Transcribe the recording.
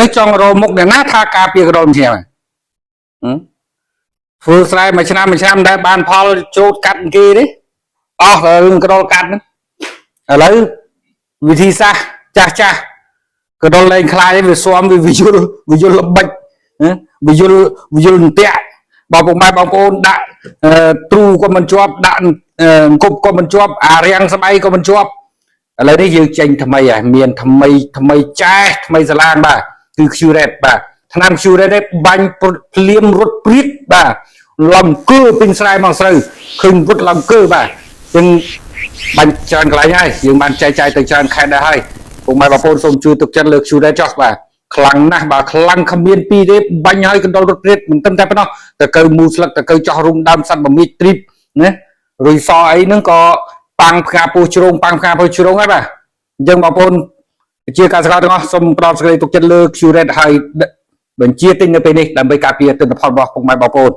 នេះចង់រមមុខអ្នកណាថាការពារកណ្ដុរជាធ្វើស្រែមួយឆ្នាំដែលបានផលជោតកាត់គេទេអស់រឿងកណ្ដុរកាត់ហ្នឹងឥឡូវវិធីសាស្ត្រចាស់កណ្ដុរលែងខ្លាយវាស៊ាំវាយល់ល្បិចវាយល់អន្ទាក់បងពុកម៉ែបងប្អូនដាក់ទ្រូក៏មិនជាប់ដាក់អង្គប់ក៏មិនជាប់អារាំងស្បៃក៏មិនជាប់ឥឡូវនេះយើងចេញថ្មីហើយមានថ្មីចាស់ថ្មីសាឡាងបាទគឺ Qret បាទថ្នាំ Qret នេះបាញ់ភ្លាមរត់ព្រៀតបាទឡំគឺពេញស្រែមកស្រូវឃើញរត់ឡំគឺបាទយើងបាញ់ច្រើនកន្លែងហើយយើងបានចែកចាយទៅច្រើនខេត្តដែរហើយពុកម៉ែបងប្អូនសូមជួយទុកចិត្តលើ Qret ចុះបាទខ្លាំងណាស់បាទខ្លាំងគ្មានពីរទេបាញ់ឲ្យកណ្ដុររត់ព្រៀតមិនតែប៉ុណ្ណោះតើកើមូស្លឹកតើកើចោះរុំដើមសัตว์បមីទ្រីបណារុយសអីហ្នឹងក៏ប៉ាំងផ្កាពោះជ្រងហើយបាទអញ្ចឹងបងប្អូនជាការសង្កត់ទាំងអស់សូមផ្ដល់សេចក្តីទុកចិត្តលើ Qret ហើយបញ្ជាទិញនៅពេលនេះដើម្បីការពារទិន្នផលរបស់ពុកម៉ែបងប្អូន